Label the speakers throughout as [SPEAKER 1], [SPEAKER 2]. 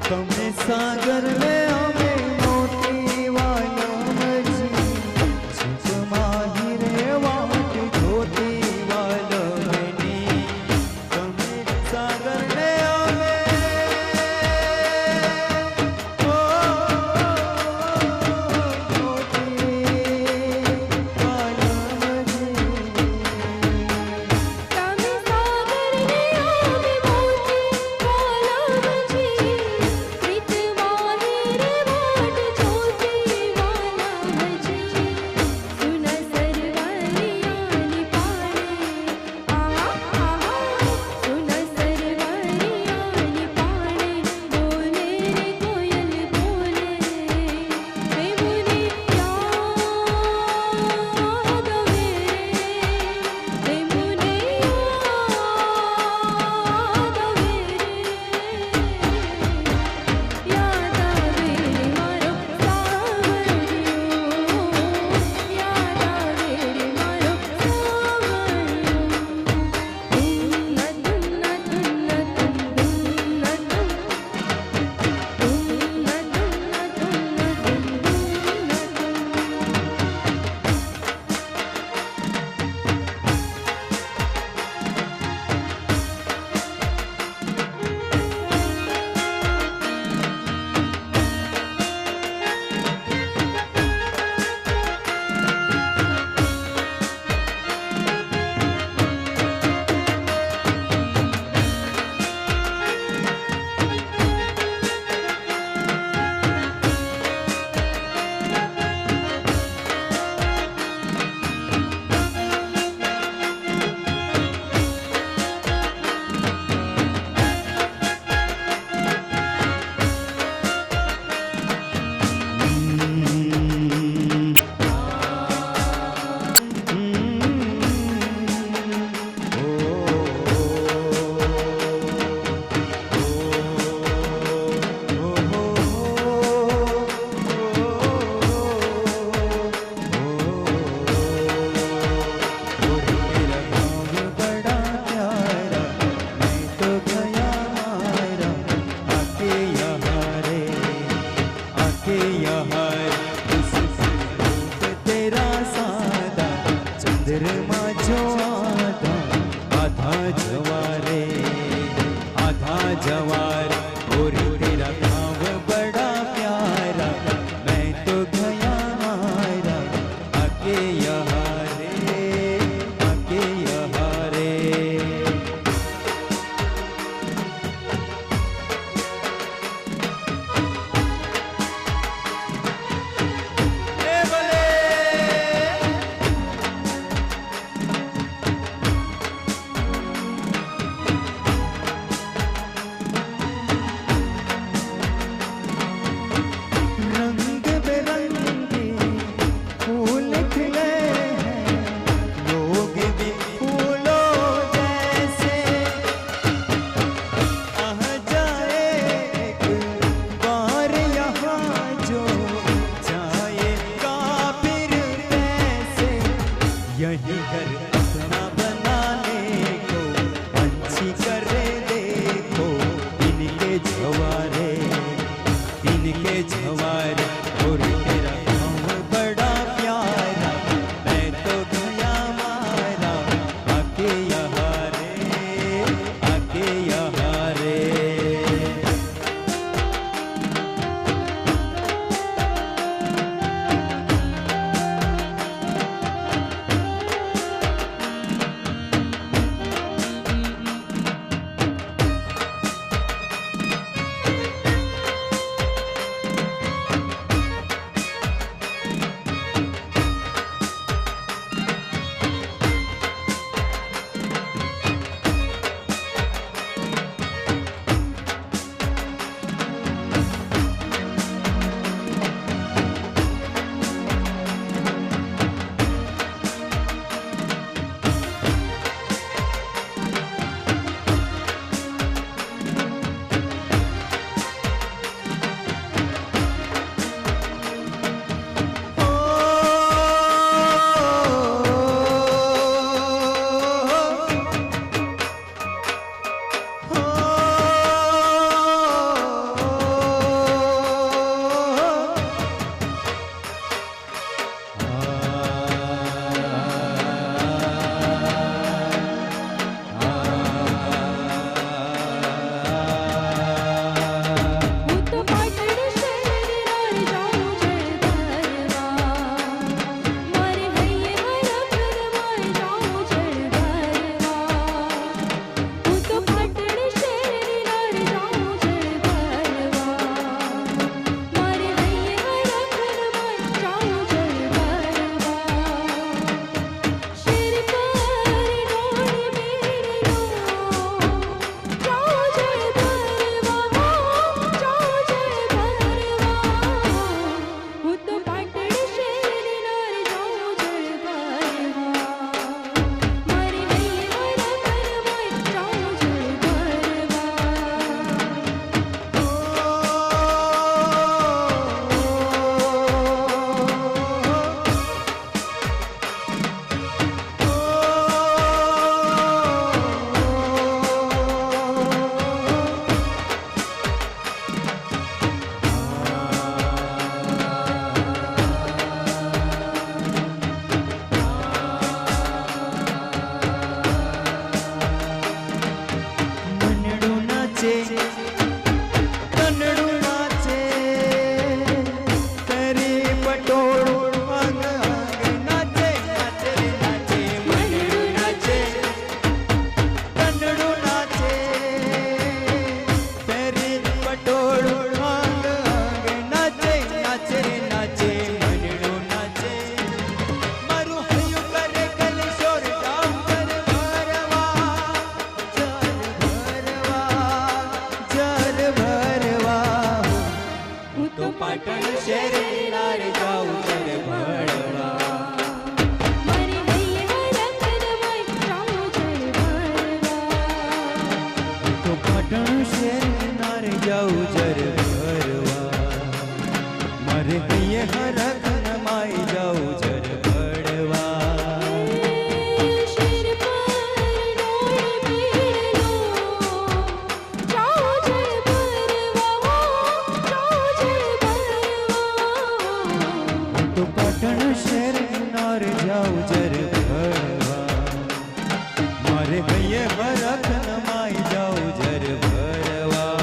[SPEAKER 1] તમે સાગર ને અમે મોતી વાલમજી છીપમાં હીરે વાટ જોતી વાલમની તમે સાગર ને અમે
[SPEAKER 2] પ્રીત માહિર
[SPEAKER 1] નાચે તનડું નાચે ફેરી પટોળું અંગ અંગ નાચે નાચે રે નાચે મનડું નાચે તનડું નાચે ફેરી પટોળું અંગ અંગ નાચે નાચે રે નાચે મનડું નાચે મારું હૈયું કરે કલશોર જામ કર ભરવા જલ ભરવા હું તો પાટણ શહેર નાર જાઉં જલ ભરવા
[SPEAKER 2] મારે હૈયે હરખ રમાય જાઉં જળ ભરવા
[SPEAKER 1] તો પાટણ શહેર નાર જાઉં જર ભરવા મારે હૈયે હરખ નમાઈ જાઉં જર ભરવા
[SPEAKER 2] શિર પર ડોળ પીળલો જાઉં જળ ભરવા જાઉં જળ ભરવા
[SPEAKER 1] તો પાટણ શહેર નાર જાઉં જર ભરવા મારે હૈયે હરખ નમાઈ જાઉં જર ભરવા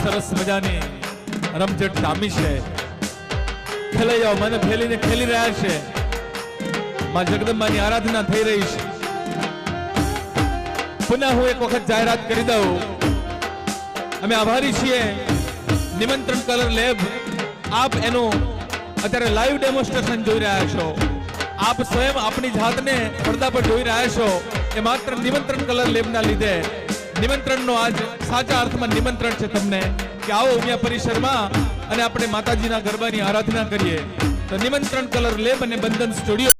[SPEAKER 3] સરસ મજાની રમઝટ જામી છે. ખેલૈયાઓ મને ફેલીને ખેલી રહ્યા છે. માં જગદંબાની આરાધના થઈ રહી છે. પુનઃ હું એક વખત જાહેરાત કરી દઉં. અમે આભારી છીએ નિમંત્રણ કલર લેબ. આપ એનું અત્યારે લાઈવ ડેમોન્સ્ટ્રેશન જોઈ રહ્યા છો. આપ સ્વયં આપણી જાતને પડદા પર જોઈ રહ્યા છો. એ માત્ર નિમંત્રણ કલર લેબના લીધે. નિમંત્રણનો આજ સાચા અર્થમાં નિમંત્રણ છે તમને કે આવો ઉમિયા પરિસરમાં અને આપણે માતાજીના ગરબાની આરાધના કરીએ. તો નિમંત્રણ કલર લેબ અને બંધન સ્ટુડિયો